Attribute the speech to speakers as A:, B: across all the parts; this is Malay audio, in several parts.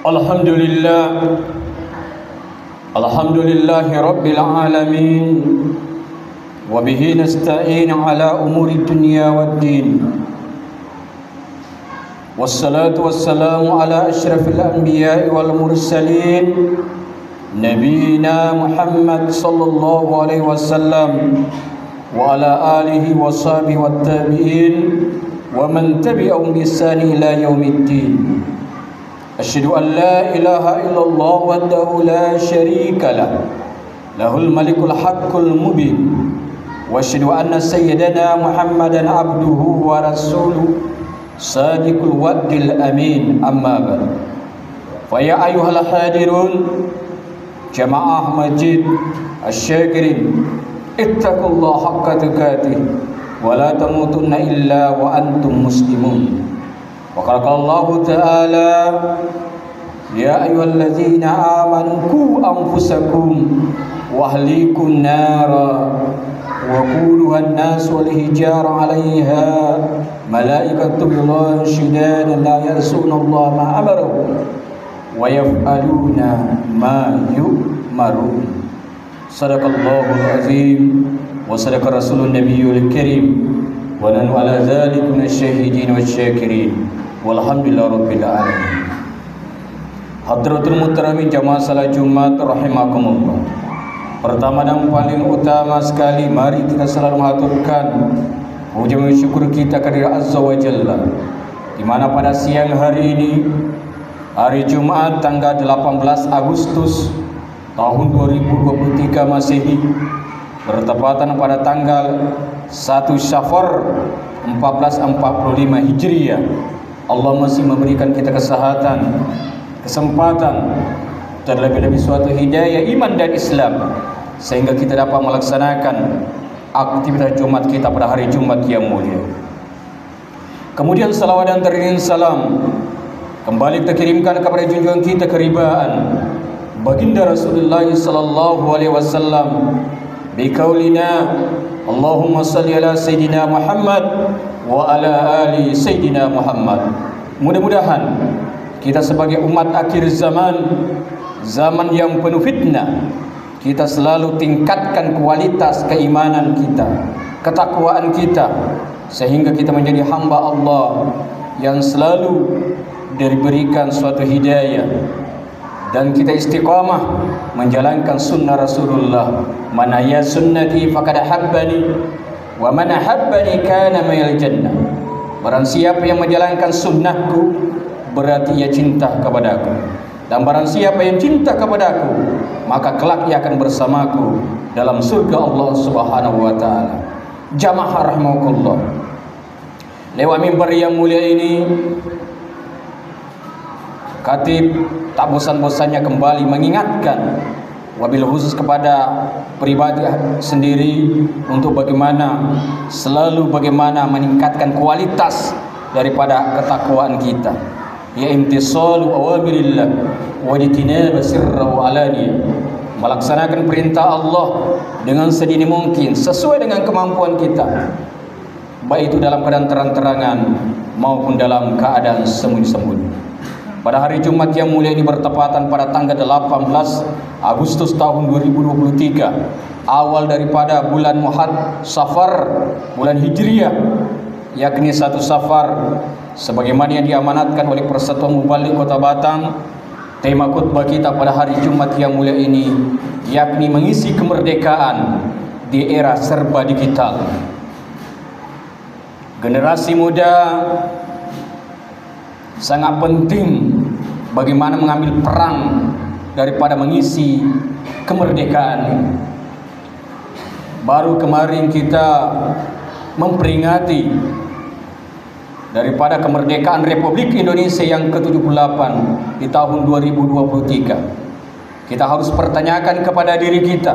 A: Alhamdulillah, Alhamdulillahi Rabbil Alamin. Wa bihi nasta'in ala umuri dunya waddin. Wassalatu wassalamu ala ashrafil anbiya'i wal mursalin, Nabiina Muhammad sallallahu alaihi wasallam wa ala alihi wa sahbihi wat tabi'in wa man tabi'ahum bi ihsan ila yaumiddin. Asyhadu an la ilaha illallah wahdahu la syarika lah, lahul malikul haqqul mubin. Wa asyhadu anna sayyidana Muhammadan abduhu wa rasuluhu sadiqul wa'dil amin. Amma ba'd. Fa ya ayyuhal hadirun jamaah masjid asy-syakirin, ittaqullaha haqqa tuqatih wa la tamutunna illa wa antum muslimun. Wa qala Allah Ta'ala, ya ayyuhalladzina amanu qu anfusakum wa ahlikum nara wa quduha an-nas wal hijara 'alayha malaikatun ghilazun shidadun la ya'suna Allah ma amarahum wa yaf'aluna ma yu'marun. Sadaqallahul azim wa sadaqa rasulun nabiyyul karim wa nahnu ala dzalika minasyahidin wasyakirin walhamdulillahi rabbil alamin. Hadratul muhtaramin jamaah salat Jumat rahimakumullah. Pertama dan paling utama sekali, mari kita selalu mengaturkan puja dan syukur kita kepada Azza wa Jalla, di mana pada siang hari ini, hari Jumat tanggal 18 Agustus tahun 2023 Masehi, bertepatan pada tanggal 1 Syafar 1445 Hijriah. Allah masih memberikan kita kesehatan, kesempatan, terlebih-lebih suatu hidayah iman dan Islam, sehingga kita dapat melaksanakan aktivitas Jumat kita pada hari Jumat yang mulia. Kemudian salawat dan teriring salam kembali kita kirimkan kepada junjungan kita keribaan baginda Rasulullah sallallahu alaihi wasallam biqaulina Allahumma salli ala Sayyidina Muhammad wa ala ali Sayyidina Muhammad. Mudah-mudahan kita sebagai umat akhir zaman, zaman yang penuh fitnah, kita selalu tingkatkan kualitas keimanan kita, ketakwaan kita, sehingga kita menjadi hamba Allah yang selalu diberikan suatu hidayah, dan kita istiqamah menjalankan sunnah Rasulullah. Man ya sunnati faqad habbani wa man habbani kana minal jannah. Barang siapa yang menjalankan sunnahku, berarti ia cinta kepadaku, dan barang siapa yang cinta kepadaku, maka kelak ia akan bersamaku dalam surga Allah Subhanahu wa taala. Jamaah rahimakumullah, lewat mimbar yang mulia ini, Khatib tak bosan-bosannya kembali mengingatkan, wabil khusus kepada pribadi sendiri, untuk bagaimana meningkatkan kualitas daripada ketakwaan kita, ya imtisalu awamirillah wa ijtinab sirra wa alaniyah, melaksanakan perintah Allah dengan sedini mungkin sesuai dengan kemampuan kita, baik itu dalam keadaan terang-terangan maupun dalam keadaan sembunyi-sembunyi. Pada hari Jumat yang mulia ini bertepatan pada tanggal 18 Agustus tahun 2023, awal daripada bulan Safar, bulan Hijriah, yakni 1 Safar, sebagaimana yang diamanatkan oleh Persatuan Mubalik Kota Batam. Tema khutbah kita pada hari Jumat yang mulia ini yakni mengisi kemerdekaan di era serba digital. Generasi muda sangat penting bagaimana mengambil perang daripada mengisi kemerdekaan ini. Baru kemarin kita memperingati daripada kemerdekaan Republik Indonesia yang ke-78 di tahun 2023. Kita harus pertanyakan kepada diri kita,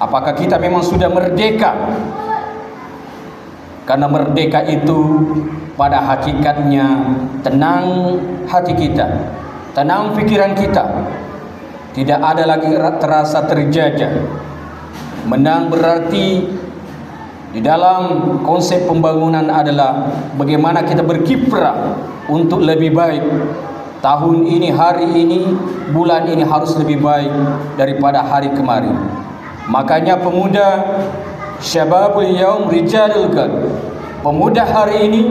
A: apakah kita memang sudah merdeka? Karena merdeka itu pada hakikatnya tenang hati kita, tenang pikiran kita, tidak ada lagi terasa terjajah. Menang berarti di dalam konsep pembangunan adalah bagaimana kita berkiprah untuk lebih baik, tahun ini, hari ini, bulan ini harus lebih baik daripada hari kemarin. Makanya pemuda, syababul yaum rijalul gad, pemuda hari ini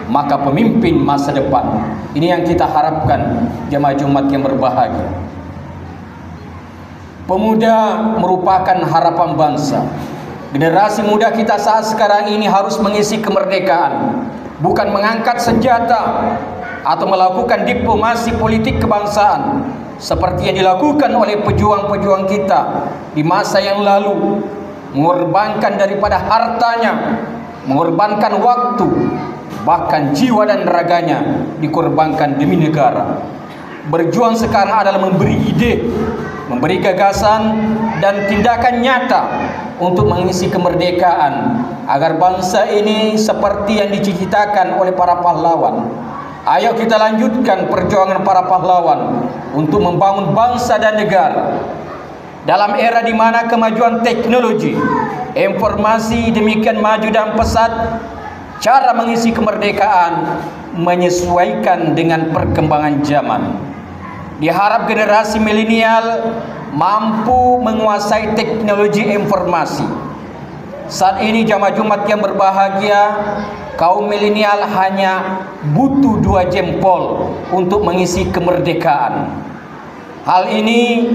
A: maka pemimpin masa depan. Ini yang kita harapkan jemaah Jumat yang berbahagia. Pemuda merupakan harapan bangsa. Generasi muda kita saat sekarang ini harus mengisi kemerdekaan, bukan mengangkat senjata atau melakukan diplomasi politik kebangsaan seperti yang dilakukan oleh pejuang-pejuang kita di masa yang lalu, mengorbankan daripada hartanya, mengorbankan waktu, bahkan jiwa dan raganya dikorbankan demi negara. Berjuang sekarang adalah memberi ide, memberi gagasan dan tindakan nyata untuk mengisi kemerdekaan agar bangsa ini seperti yang dicita-citakan oleh para pahlawan. Ayo kita lanjutkan perjuangan para pahlawan untuk membangun bangsa dan negara. Dalam era di mana kemajuan teknologi, informasi demikian maju dan pesat, cara mengisi kemerdekaan menyesuaikan dengan perkembangan zaman. Diharap generasi milenial mampu menguasai teknologi informasi. Saat ini jamaah Jumat yang berbahagia, kaum milenial hanya butuh 2 jempol untuk mengisi kemerdekaan. Hal ini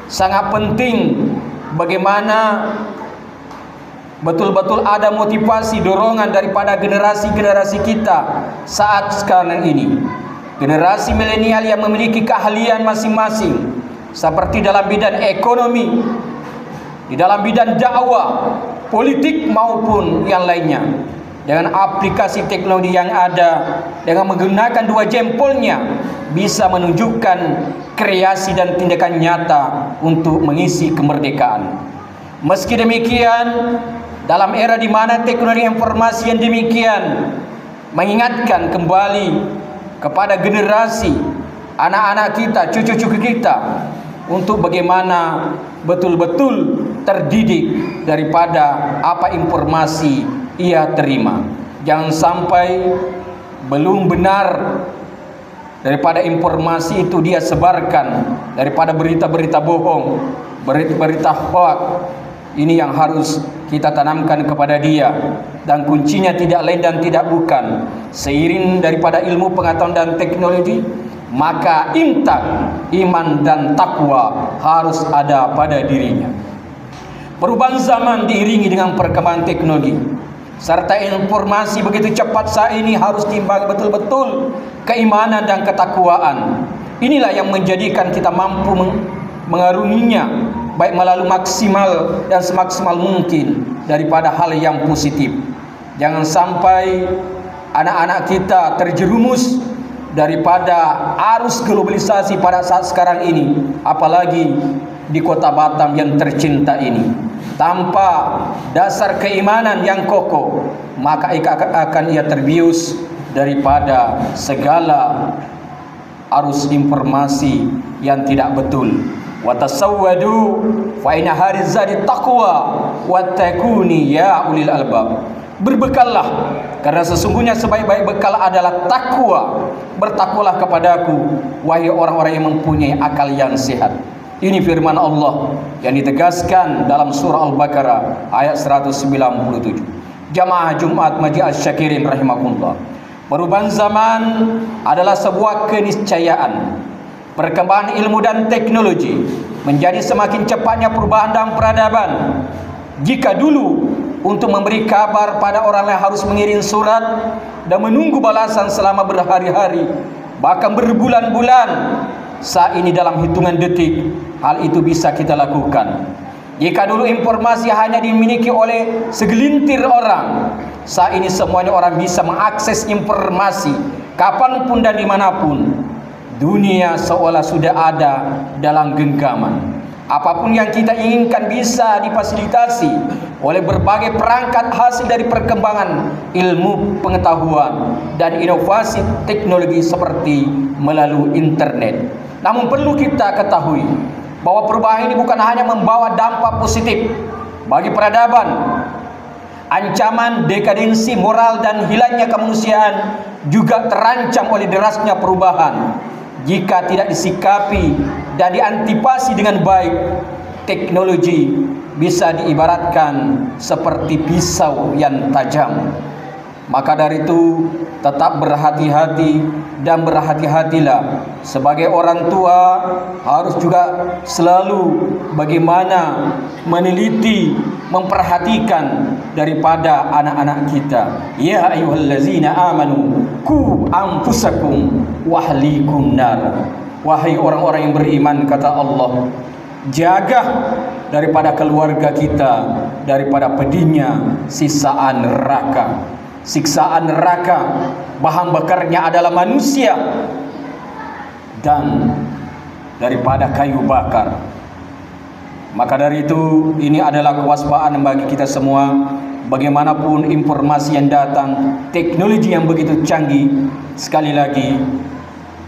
A: sangat penting, bagaimana betul-betul ada motivasi dorongan daripada generasi-generasi kita saat sekarang ini. Generasi milenial yang memiliki keahlian masing-masing, seperti dalam bidang ekonomi, di dalam bidang dakwah, politik maupun yang lainnya. Dengan aplikasi teknologi yang ada, dengan menggunakan 2 jempolnya, bisa menunjukkan kreasi dan tindakan nyata untuk mengisi kemerdekaan. Meski demikian, dalam era di mana teknologi informasi yang demikian mengingatkan kembali kepada generasi anak-anak kita, cucu-cucu kita, untuk bagaimana betul-betul terdidik daripada apa informasi ia terima. Jangan sampai belum benar daripada informasi itu dia sebarkan, daripada berita-berita bohong, berita-berita hoax. Ini yang harus kita tanamkan kepada dia, dan kuncinya tidak lain dan tidak bukan, seiring daripada ilmu pengetahuan dan teknologi, maka intak iman dan takwa harus ada pada dirinya. Perubahan zaman diiringi dengan perkembangan teknologi serta informasi begitu cepat saat ini, harus timbang betul-betul keimanan dan ketakwaan. Inilah yang menjadikan kita mampu mengaruninya, baik melalui maksimal dan semaksimal mungkin daripada hal yang positif. Jangan sampai anak-anak kita terjerumus daripada arus globalisasi pada saat sekarang ini, apalagi di kota Batam yang tercinta ini. Tanpa dasar keimanan yang kokoh, maka akan ia terbius daripada segala arus informasi yang tidak betul. Wa tasawwadu fa inna harizati taqwa wattaquni ya ulil albab. Berbekallah, karena sesungguhnya sebaik-baik bekal adalah takwa. Bertakwalah kepadaku, wahai orang-orang yang mempunyai akal yang sehat. Ini firman Allah yang ditegaskan dalam surah Al-Baqarah ayat 197. Jamaah Jumat Majelis Syakirin rahimakumullah. Perubahan zaman adalah sebuah keniscayaan. Perkembangan ilmu dan teknologi menjadi semakin cepatnya perubahan dan peradaban. Jika dulu untuk memberi kabar pada orang yang harus mengirim surat dan menunggu balasan selama berhari-hari, bahkan berbulan-bulan, saat ini dalam hitungan detik hal itu bisa kita lakukan. Jika dulu informasi hanya dimiliki oleh segelintir orang, saat ini semuanya orang bisa mengakses informasi kapanpun dan dimanapun. Dunia seolah sudah ada dalam genggaman. Apapun yang kita inginkan bisa difasilitasi oleh berbagai perangkat hasil dari perkembangan ilmu pengetahuan dan inovasi teknologi seperti melalui internet. Namun perlu kita ketahui bahwa perubahan ini bukan hanya membawa dampak positif bagi peradaban. Ancaman dekadensi moral dan hilangnya kemanusiaan juga terancam oleh derasnya perubahan. jika tidak disikapi dan diantipasi dengan baik, teknologi bisa diibaratkan seperti pisau yang tajam. Maka dari itu, tetap berhati-hati dan berhati-hatilah. Sebagai orang tua harus juga selalu bagaimana meneliti, memperhatikan daripada anak-anak kita. Ya ayyuhallazina amanu qu anfusakum wa ahlikum nar. Wahai orang-orang yang beriman, kata Allah, jaga daripada keluarga kita daripada pedihnya siksaan neraka. Siksaan neraka, bahan bakarnya adalah manusia dan daripada kayu bakar. Maka dari itu, ini adalah kewaspadaan bagi kita semua. Bagaimanapun informasi yang datang, teknologi yang begitu canggih, sekali lagi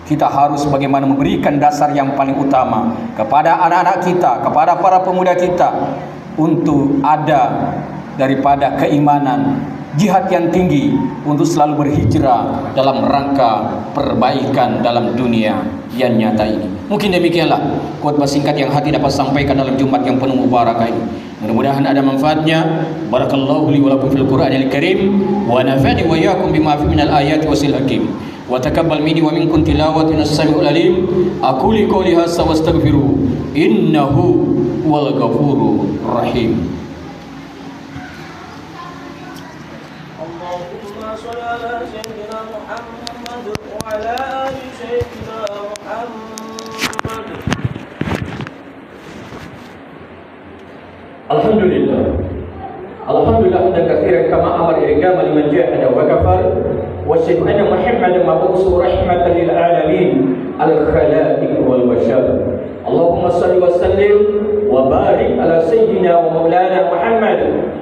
A: kita harus bagaimana memberikan dasar yang paling utama kepada anak-anak kita, kepada para pemuda kita, untuk ada daripada keimanan, jihad yang tinggi untuk selalu berhijrah dalam rangka perbaikan dalam dunia yang nyata ini. Mungkin demikianlah khutbah singkat yang hati dapat sampaikan dalam Jumat yang penuh barakah ini. Mudah-mudahan ada manfaatnya. Barakallahu li wa lakum fil Qur'anil Karim wa nafa'ani wa iyyakum bima fihi minal ayati wasil hakim. Wa taqabbal minni wa minkum tilawatan as-sami'ul alim. Aqulu qawli hadza wastaghfiru innahu wal ghafurur rahim.
B: صل على سيدنا محمد وعلى آل سيدنا محمد.
A: Alhamdulillah. Alhamdulillah hamdan katsiran kama amara irgama liman jahada wa kafar wa asyhadu anna Muhammadan mab'uusun rahmatan lil alamin al khalaiq wal bashar. Allahumma shalli wa sallim wa barik ala sayyidina wa maulana Muhammad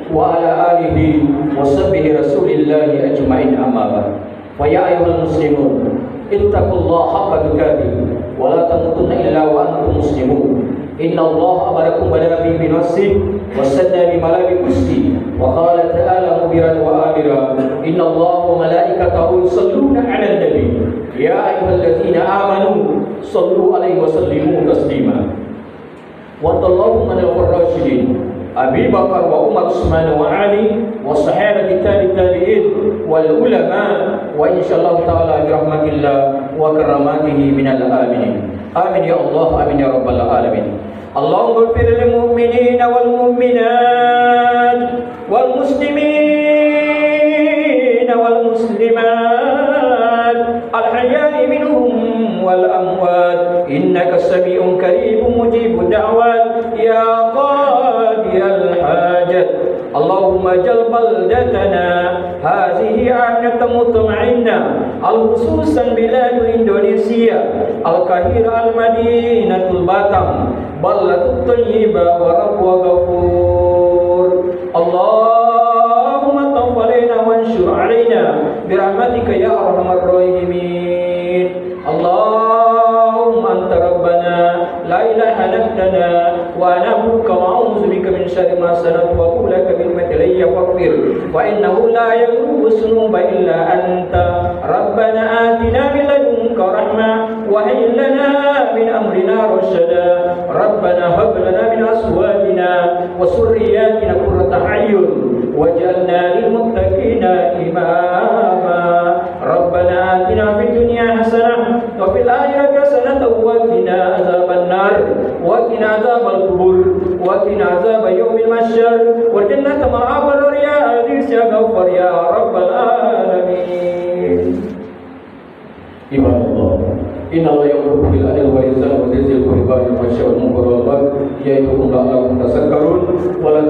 A: wa ala alihi wa sahbihi rasulillahi ajma'in, amma ba'd. Fa ya ayyuhal muslimun ittaqullaha haqqa tuqatih wa la tamutunna illa wa antum muslimun. Inna Allah amarakum banabi bi nafsi wa sanna bi malabi kusti wa qala ta'ala mubiran wa amira inna Allah wa malaikatahu yusalluna 'alan nabi ya ayyuhallazina amanu sallu 'alaihi wa sallimu taslima. Wa Allahumma al rasyidin Abi Bakar wa Umar Utsman wa Ali wa sahabati tabi'in wal ulama wa insyaallah taala bi rahmatillah wa karamatihi minal aminin. Amin ya Allah, amin ya rabbal alamin. Allahumma ighfir lil mu'minina wal mu'minat wal muslimina wal muslimat al hayya'i minhum wal amwat innaka sami'un qaribun mujibud da'wat ya qadiyal hajat. Allahumma jal baldatana hazihi aminatan mutma'innah al-khususan bilad Indonesia al-Kahira al-Madinatul Batam ballatut thayyibah wa rabbul ghafur. Allahumma tawfalina wanshur alaina birahmatika ya arhamar rahimin. Allahumma anta rabbana la ilaha lana wa na'buduka wa a'udzu bika min syarri ma sana'tu wa aqulu laka bil madliya faghfir fa innahu la yaghfiru dhunuba illa anta. Rabbana atina min ladunka rahmah wa hayyi lana min amrina rasyada. Rabbana hab lana min azwajina wa dhurriyyatina qurrata a'yun waj'alna lil muttaqina imama. Rabbana atina fid dunya hasanah wa fil akhirati hasanah wa qina adzaban nar wa qina adzabal qubur wa qina adzab yaumil mahsyar wa jannata ma'abal ya aziz ya ghafar ya rabbal alamin. Ibadallah, inna Allah ya'muru bil adli wal ihsani wa dzil qurba wal fahsya'i wal munkari wal baghi ya'idukum la'allakum tadhakkarun wa la